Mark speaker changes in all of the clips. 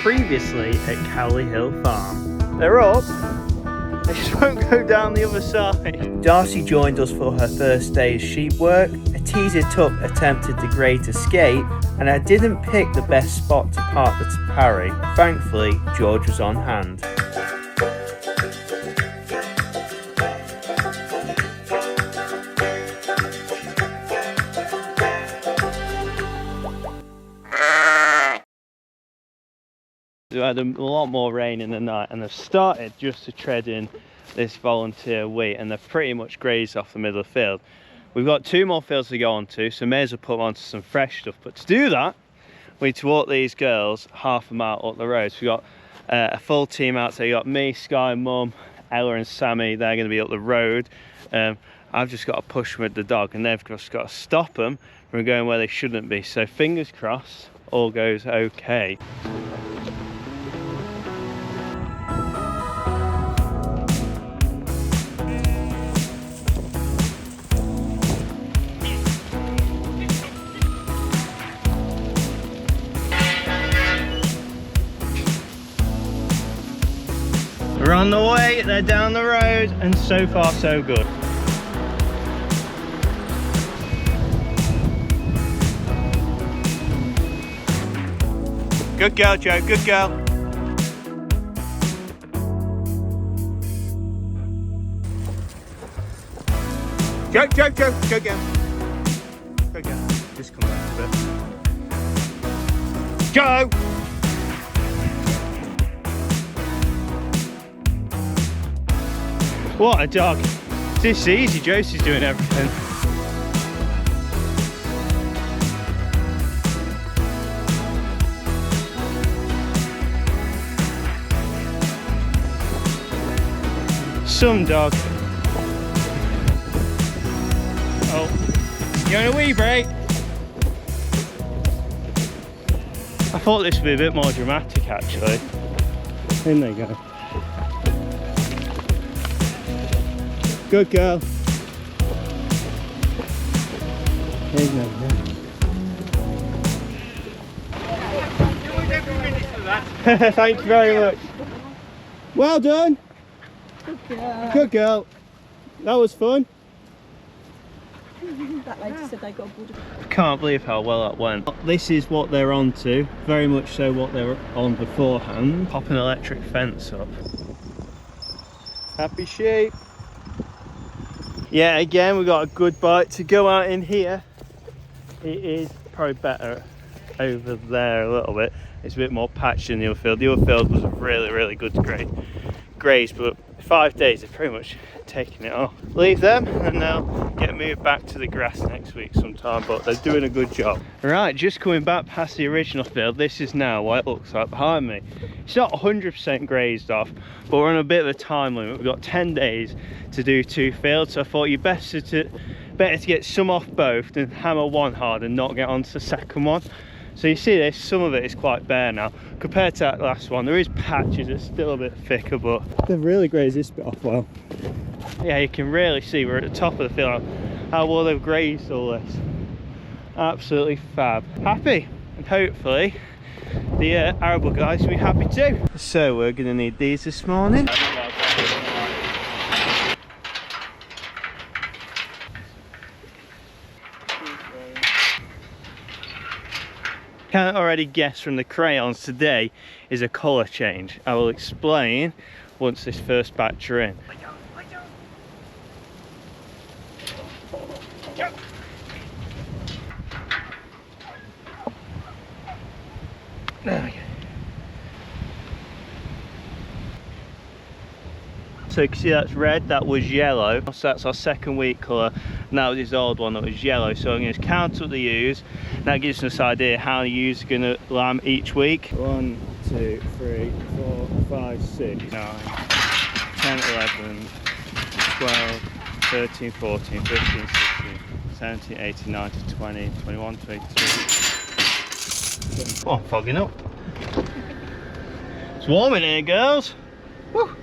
Speaker 1: Previously at Cowley Hill Farm. They're up. They just won't go down the other side. Darcy joined us for her first day's sheep work. A teaser tuck attempted the great escape, and I didn't pick the best spot to park the Tapari. Thankfully, George was on hand. We had a lot more rain in the night, and they've started just to tread in this volunteer wheat, and they've pretty much grazed off the middle of the field. We've got 2 more fields to go on to, so may as well put them onto some fresh stuff. But to do that, we need to walk these girls half a mile up the road. So we've got a full team out, so you got me, Sky, Mum, Ella and Sammy. They're going to be up the road. I've just got to push them with the dog, and they've just got to stop them from going where they shouldn't be. So fingers crossed, all goes okay. We're on the way, they're down the road, and so far so good. Good girl, Joe, good girl. Joe, Joe, Joe, go girl. Go girl, just come back a bit. Joe! What a dog. This is easy, Josie's doing everything. Some dog. Oh, you on a wee break? I thought this would be a bit more dramatic actually. In they go. Good girl. Here's no girl. Thank you very much. Well done.
Speaker 2: Good girl.
Speaker 1: Good girl. That was fun.
Speaker 2: That lady said they got bored of it.
Speaker 1: I can't believe how well that went. This is what they're on to. Very much so what they were on beforehand. Pop an electric fence up. Happy sheep. Yeah, again, we've got a good bite to go out in here. It is probably better over there a little bit. It's a bit more patchy than the other field. The other field was a really good graze, but 5 days they've pretty much taken it off. Leave them and they'll get moved back to the grass next week sometime, but they're doing a good job. Right, just coming back past the original field, this is now what it looks like behind me. It's not 100% grazed off, but we're on a bit of a time limit. We've got 10 days to do 2 fields, so I thought you'd better to get some off both than hammer one hard and not get onto the second one. So you see this, some of it is quite bare now. Compared to that last one, there is patches, it's still a bit thicker, but they've really grazed this bit off well. Yeah, you can really see we're at the top of the field, how well they've grazed all this. Absolutely fab. Happy, and hopefully the arable guys will be happy too. So we're going to need these this morning. Can't already guess from the crayons today is a colour change. I will explain once this first batch are in. There we go. So you can see that's red, that was yellow. So that's our second wheat colour. And that was his old one that was yellow. So I'm going to count up the ewes. That gives us an idea how many ewes are going to lamb each week. 1, 2, 3, 4, 5, 6, 9, 10, 11, 12, 13, 14, 15, 16, 17, 18, 19, 20, 21, 22. Oh, I'm fogging up. It's warm in here, girls. Woo.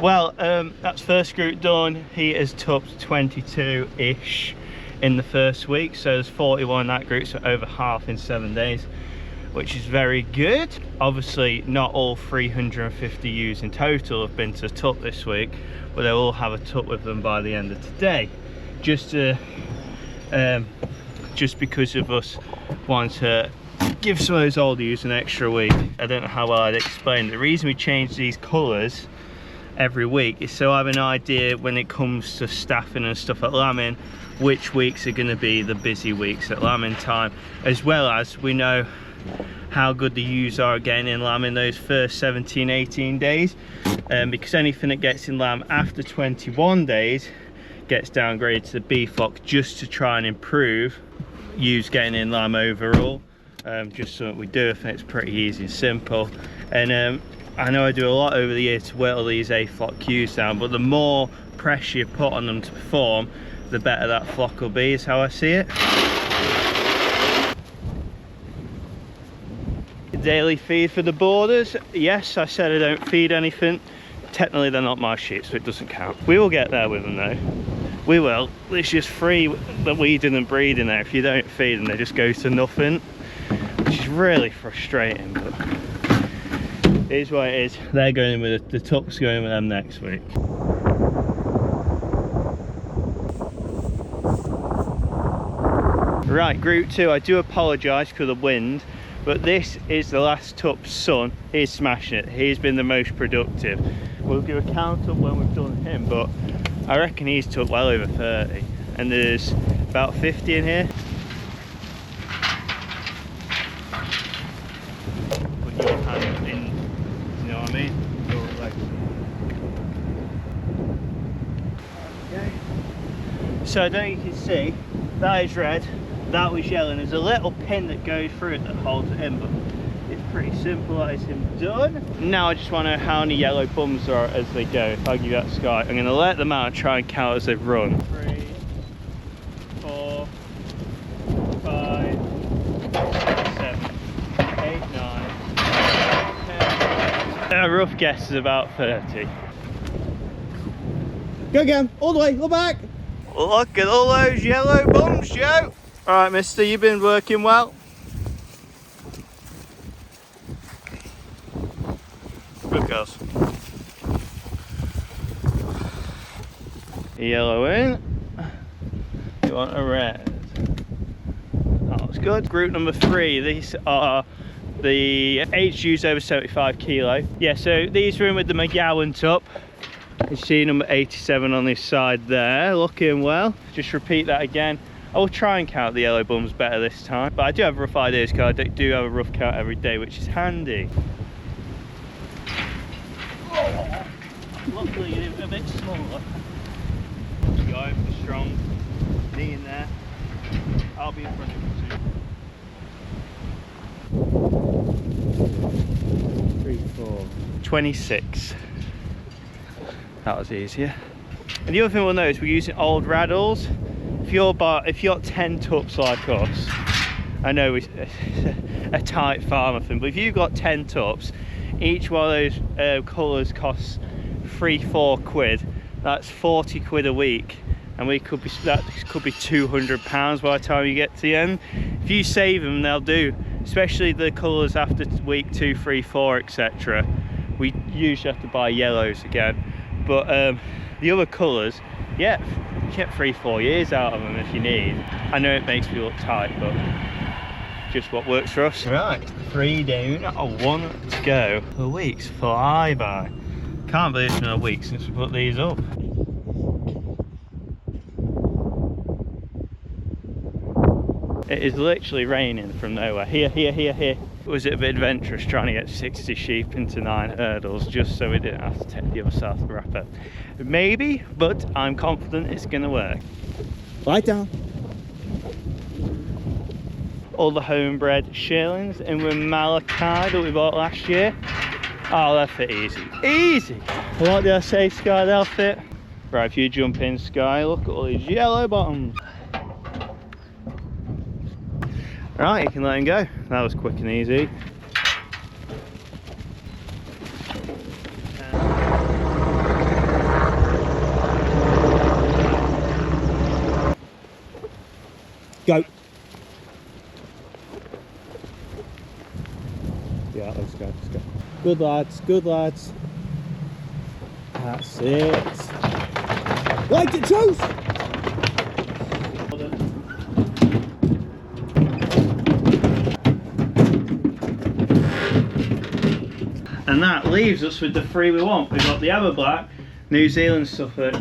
Speaker 1: Well, that's first group done. He has topped 22-ish in the first week, so there's 41 in that group, so over half in 7 days. which is very good. Obviously not all 350 ewes in total have been to tup this week, but they'll all have a tup with them by the end of today, just because of us wanting to give some of those old ewes an extra week. I don't know how well I'd explain it. The reason we change these colours every week is so I have an idea when it comes to staffing and stuff at lambing, which weeks are going to be the busy weeks at lambing time, as well as we know how good the ewes are getting in lamb in those first 17-18 days, because anything that gets in lamb after 21 days gets downgraded to the BFOC, just to try and improve ewes getting in lamb overall. Just something we do. I think it's pretty easy and simple, and I know I do a lot over the year to whittle these A-flock ewes down, but the more pressure you put on them to perform, the better that flock will be, is how I see it. Daily feed for the boarders. Yes, I said I don't feed anything. Technically they're not my sheep, so it doesn't count. We will get there with them though. We will. It's just free the weeding and breeding there. If you don't feed them, they just go to nothing, which is really frustrating, but it is what it is. They're going in with the tups, going with them next week. Right, group 2, I do apologise for the wind, but this is the last tup's son. He's smashing it. He's been the most productive. We'll give a count up when we've done him, but I reckon he's took well over 30, and there's about 50 in here. Put your hand in, you know what I mean? Your leg. Okay. So I don't know if you can see, that is red, that was yellow, and there's a little pin that goes through it that holds it in, but it's pretty simple. That is him done. Now I just want to know how many yellow bums there are as they go. If I give you that sky, I'm going to let them out and try and count as they've run. 3, 4, 5, 7, 8, 9, 10. A rough guess is about 30.
Speaker 3: Go again, all the way, go back.
Speaker 1: Look at all those yellow bums, Joe. Alright, mister, you've been working well. Good girls. Yellow in. You want a red. That looks good. Group number 3, these are the aged ewes over 75 kilo. Yeah, so these are in with the McGowan tup. You see number 87 on this side there, looking well. Just repeat that again. I will try and count the yellow bums better this time, but I do have rough ideas because I do have a rough count every day, which is handy. Oh, luckily you're a bit smaller. Going for strong, knee in there. I'll be in front of you. 3, 4, 26. That was easier. And the other thing we'll notice, we're using old raddles. If you're 10 tups like us, I know it's a tight farmer thing, but if you've got 10 tups, each one of those colours costs 3-4 quid. That's 40 quid a week, and that could be £200 by the time you get to the end. If you save them, they'll do, especially the colours after week 2, 3, 4, etc. We usually have to buy yellows again, but the other colours, yeah, you get 3-4 years out of them if you need. I know it makes me look tight, but just what works for us. Right, 3 down, 1 to go. The weeks fly by. Can't believe it's been a week since we put these up. It is literally raining from nowhere. Here. Was it a bit adventurous trying to get 60 sheep into 9 hurdles just so we didn't have to take the other side of the wrapper? Maybe, but I'm confident it's going to work.
Speaker 3: Lie down.
Speaker 1: All the homebred shearlings in with Malachi that we bought last year. Oh, they'll fit easy. Easy! What did I say, Sky? They'll fit. Right, if you jump in, Sky, look at all these yellow bottoms. Right, you can let him go. That was quick and easy.
Speaker 3: Go. Good lads, good lads. That's it. Light it, Truth!
Speaker 1: And that leaves us with the three we want. We've got the LLeyn, New Zealand Suffolk,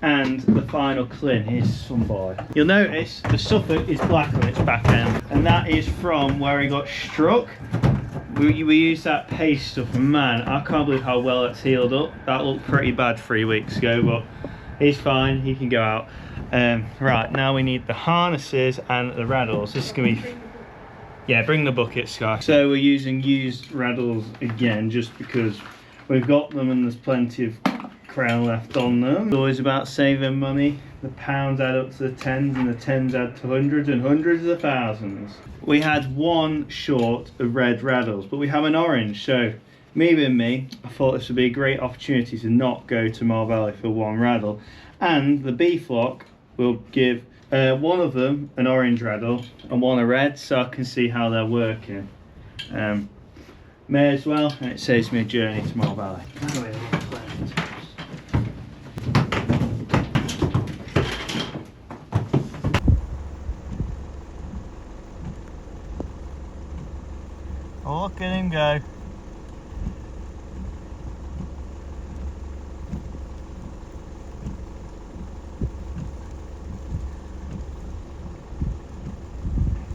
Speaker 1: and the final Clin. Here's some boy. You'll notice the Suffolk is black on its back end, and that is from where he got struck. We used that paste stuff, and man, I can't believe how well it's healed up. That looked pretty bad 3 weeks ago, but he's fine, he can go out. Right, now we need the harnesses and the raddles. This is gonna be, yeah, bring the bucket, Sky. So we're using used raddles again, just because we've got them and there's plenty of crown left on them. It's always about saving money. The pounds add up to the tens, and the tens add to hundreds and hundreds of thousands. We had one short of red raddles, but we have an orange, so me being me, I thought this would be a great opportunity to not go to Mar Valley for one raddle. And the B flock will give one of them an orange raddle and one a red, so I can see how they're working. May as well, and it saves me a journey to Mar Valley. Oh, look at him go.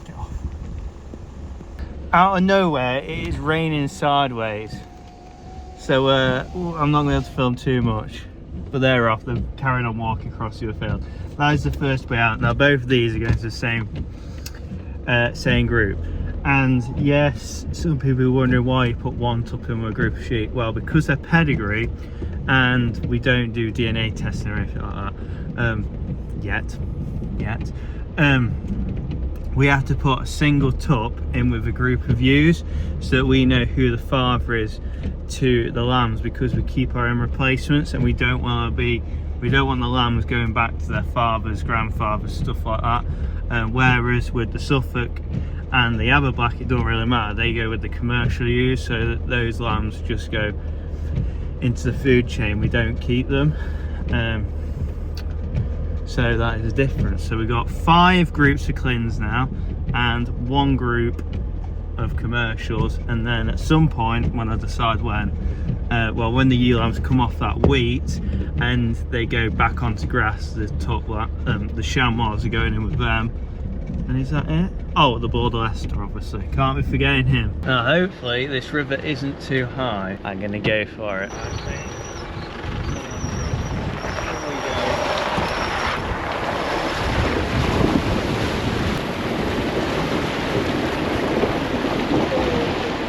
Speaker 1: Get off. Out of nowhere, it is raining sideways. So I'm not going to be able to film too much. But they're off, they've carried on walking across the field. That is the first way out. Now both of these are going to the same group. And yes, some people are wondering why you put one tup in with a group of sheep. Well, because they're pedigree and we don't do DNA testing or anything like that yet. We have to put a single tup in with a group of ewes so that we know who the father is to the lambs, because we keep our own replacements and we don't want the lambs going back to their fathers, grandfathers, stuff like that. Whereas with the Suffolk and the LLeyn, it don't really matter. They go with the commercial ewes, so that those lambs just go into the food chain. We don't keep them. So that is the difference. So we've got 5 groups of Clins now and 1 group of commercials, and then at some point, when I decide when, when the ewe lambs come off that wheat and they go back onto grass, the chamois are going in with them. And is that it? Oh, the Border Leicester, obviously. Can't be forgetting him. Now, hopefully this river isn't too high. I'm gonna go for it.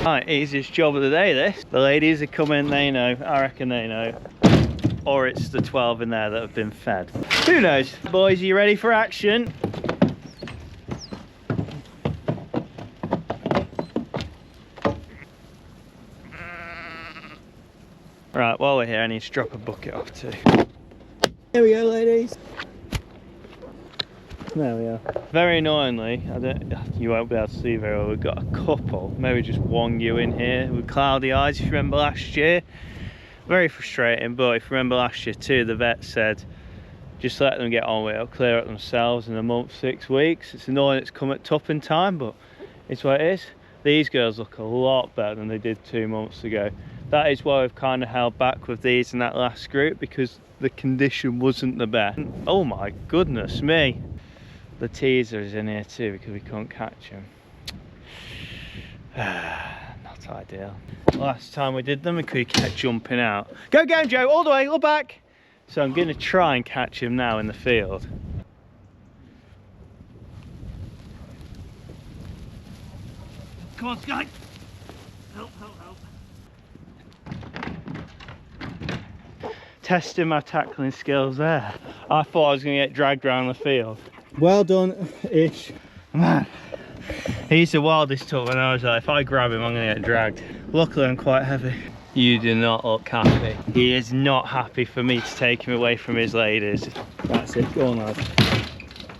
Speaker 1: Right, easiest job of the day, this. The ladies are coming, they know. I reckon they know. Or it's the 12 in there that have been fed. Who knows? Boys, are you ready for action? Right, while we're here, I need to drop a bucket off too.
Speaker 3: Here we go, ladies.
Speaker 1: There we are. Very annoyingly, you won't be able to see very well, we've got a couple, maybe just one ewe in here with cloudy eyes, if you remember last year. Very frustrating, but if you remember last year too, the vet said, just let them get on with it, it'll clear up themselves in a month, 6 weeks. It's annoying it's come at topping time, but it's what it is. These girls look a lot better than they did 2 months ago. That is why we've kind of held back with these in that last group, because the condition wasn't the best. Oh my goodness me. The teaser is in here too because we couldn't catch him. Not ideal. Last time we did them, he kept jumping out. Go get him, Joe, all the way, look back. So I'm going to try and catch him now in the field. Come on, Sky. Help, help, help. Testing my tackling skills there. I thought I was going to get dragged around the field.
Speaker 3: Well done-ish.
Speaker 1: Man, he's the wildest tup, and I was like, if I grab him, I'm going to get dragged. Luckily, I'm quite heavy. You do not look happy. He is not happy for me to take him away from his ladies.
Speaker 3: That's it, go on, lad.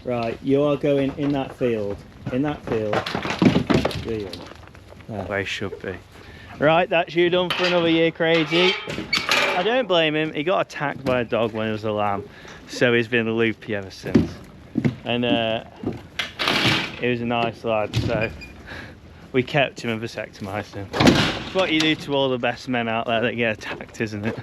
Speaker 3: Right, you are going in that field. In that field. There you go.
Speaker 1: Where he should be. Right, that's you done for another year, Crazy. I don't blame him. He got attacked by a dog when he was a lamb, so he's been loopy ever since. And he was a nice lad, so we kept him and vasectomised him. It's what you do to all the best men out there that get attacked, isn't it?